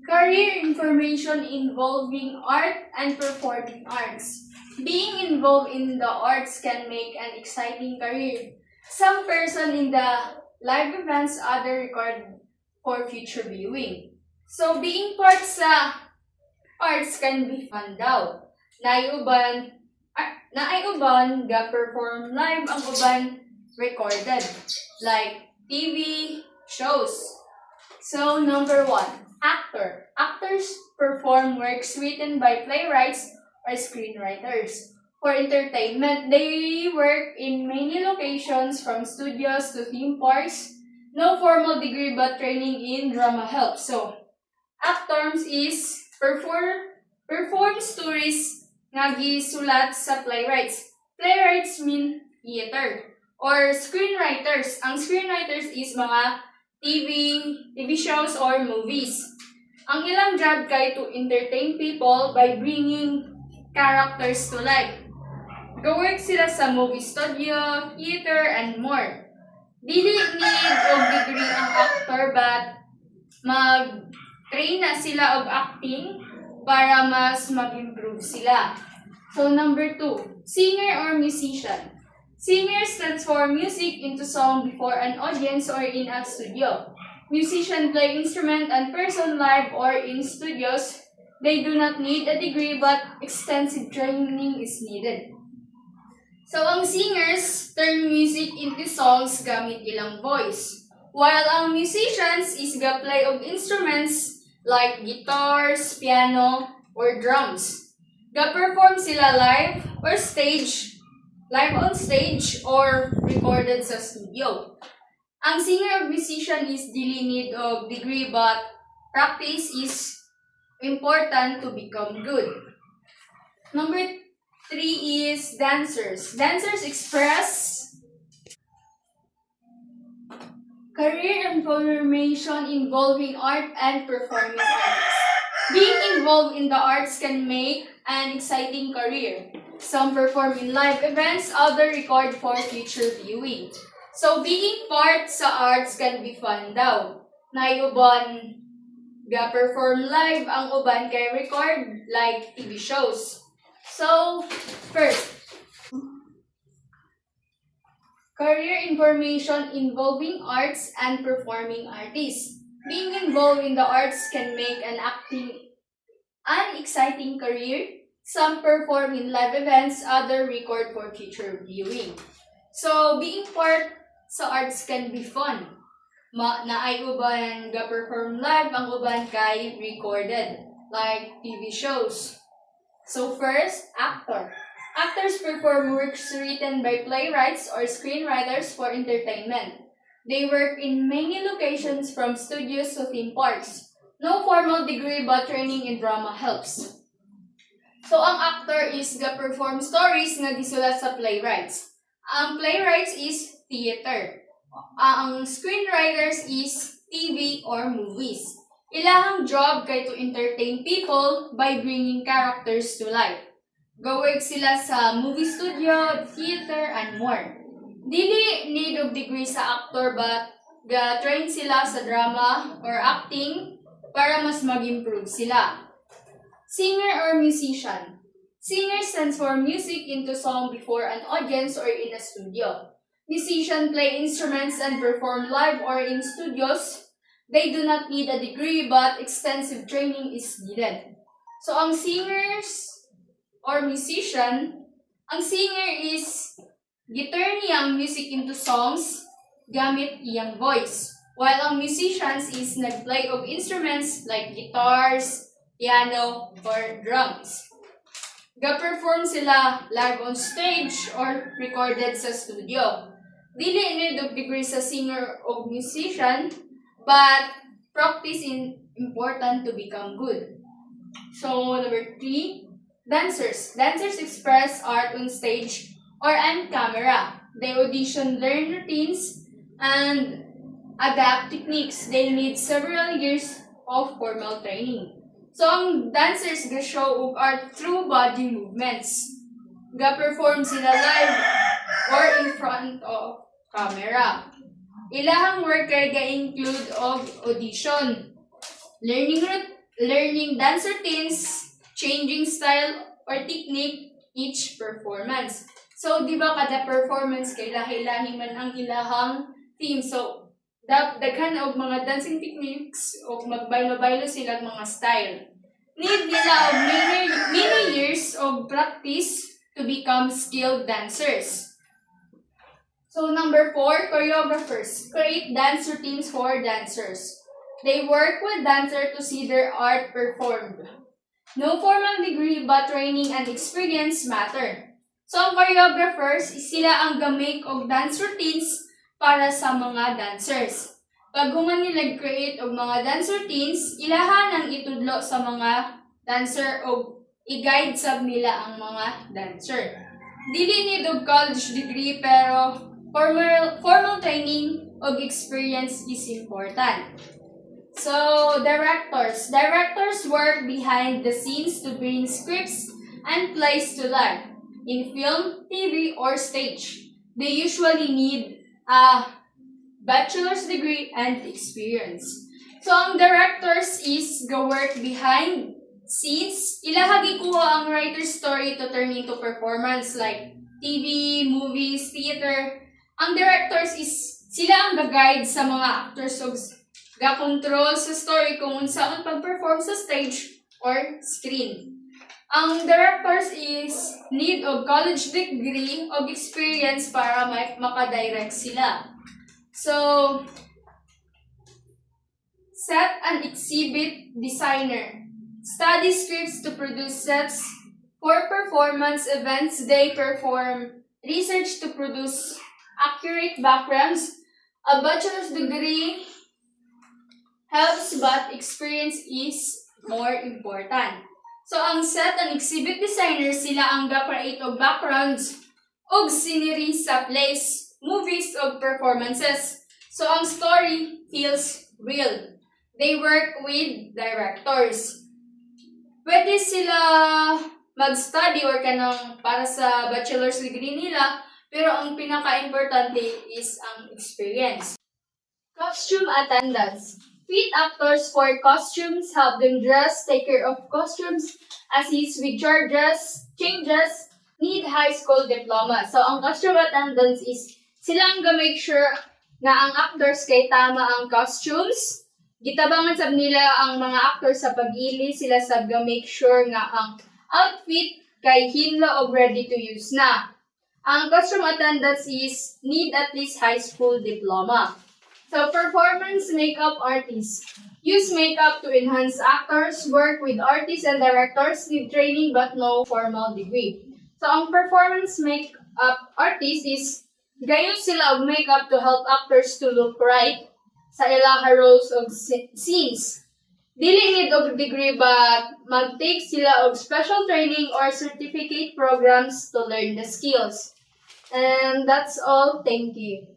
Career information involving art and performing arts. Being involved in the arts can make an exciting career. Some person in the live events, other record for future viewing. So being part sa arts can be fun daw. Naay uban ga perform live ang uban recorded like TV shows. So number 1, actor. Actors perform works written by playwrights or screenwriters. For entertainment, they work in many locations from studios to theme parks. No formal degree but training in drama helps. So, actors is perform stories nga gisulat sa playwrights. Playwrights mean theater. Or screenwriters. Ang screenwriters is mga TV shows or movies. Ang ilang job kay to entertain people by bringing characters to life. Go-work sila sa movie studio, theater, and more. Dili need og degree ang actor but mag-train na sila og acting para mas mag-improve sila. So number 2, singer or musician. Singers transform music into song before an audience or in a studio. Musicians play instrument and perform live or in studios. They do not need a degree but extensive training is needed. So ang singers turn music into songs gamit ilang voice. While ang musicians is ga-play of instruments like guitars, piano, or drums. Ga-perform sila live on stage or recorded sa studio. Ang singer or musician is dili need of degree but practice is important to become good. Number 3 is dancers. Dancers express career information involving art and performing arts. Being involved in the arts can make an exciting career. Some perform in live events, others record for future viewing. So being part sa arts can be fun daw. Uban ga-perform live, ang uban kay record like TV shows. So, first, career information involving arts and performing artists. Being involved in the arts can make an exciting career. Some perform in live events, others record for future viewing. So, being part sa arts can be fun. Naay uban ga-perform live, ang uban kay recorded, like TV shows. So first, actor. Actors perform works written by playwrights or screenwriters for entertainment. They work in many locations from studios to theme parks. No formal degree but training in drama helps. So ang actor is ga-perform stories nga gisulat sa playwrights. Ang playwrights is theater. Ang screenwriters is TV or movies. Ilahang job kay to entertain people by bringing characters to life. Go-work sila sa movie studio, theater, and more. Dili need of degree sa actor but ga-train sila sa drama or acting para mas mag-improve sila. Singer or musician. Singers transform music into song before an audience or in a studio. Musicians play instruments and perform live or in studios. They do not need a degree but extensive training is needed. So ang singers or musician, ang singer is giturn niyang music into songs gamit iyang voice. While ang musicians is nagplay of instruments like guitars, piano, or drums. Ga-perform sila live on stage or recorded sa studio. Dili need of degree sa singer o musician, but practice is important to become good. So, number 3, dancers. Dancers express art on stage or on camera. They audition, learn routines, and adapt techniques. They need several years of formal training. So, ang dancers ga-show og art through body movements. Ga-perform sila live or in front of camera. Ilahang work kay ga-include og audition, learning dance routines, changing style or technique each performance. So, di ba kada performance kay lahi-lahi man ang ilahang theme. So, daghan og mga dancing techniques o magbaylo-baylo silang mga style. Need nila og many years of practice to become skilled dancers. So, number 4, choreographers create dance routines for dancers. They work with dancers to see their art performed. No formal degree but training and experience matter. So, ang choreographers, sila ang gamake og dance routines para sa mga dancers. Pag human nila create og mga dance routines, ilahan ang itudlo sa mga dancer o i-guide sab nila ang mga dancer. Dili need og college degree pero formal training og experience is important. So, directors. Directors work behind the scenes to bring scripts and plays to life in film, TV, or stage. They usually need a bachelor's degree and experience. So, ang directors is go work behind scenes. Ilaha gikuha ang writer's story to turn into performance like TV, movies, theater. Ang directors is sila ang ga-guide sa mga actors o ga-control sa story kung unsaon pag-perform sa stage or screen. Ang directors is need og college degree o experience para makadirect sila. So, set and exhibit designer. Study scripts to produce sets for performance events. They perform research to produce accurate backgrounds. A bachelor's degree helps, but experience is more important. So, ang set and exhibit designer, sila ang ga-create og backgrounds og scenery sa plays, movies o performances. So, ang story feels real. They work with directors. Pwede sila mag-study or kanang para sa bachelor's degree nila, pero ang pinaka-importante is ang experience. Costume attendance. Fit actors for costumes, help them dress, take care of costumes, assist with charges, changes, need high school diploma. So, ang costume attendance is sila ang make sure na ang actors kay tama ang costumes. Gitabangan sab nila ang mga actors sa pag-ili, sila sab make sure nga ang outfit kay hinlo og ready to use na. Ang costume attendance is need at least high school diploma. So, performance makeup artists. Use makeup to enhance actors, work with artists and directors, need training but no formal degree. So, ang performance makeup artist is gayon sila og makeup to help actors to look right sa ilaha roles og scenes. Dili need og degree but mag-take sila og special training or certificate programs to learn the skills. And that's all. Thank you.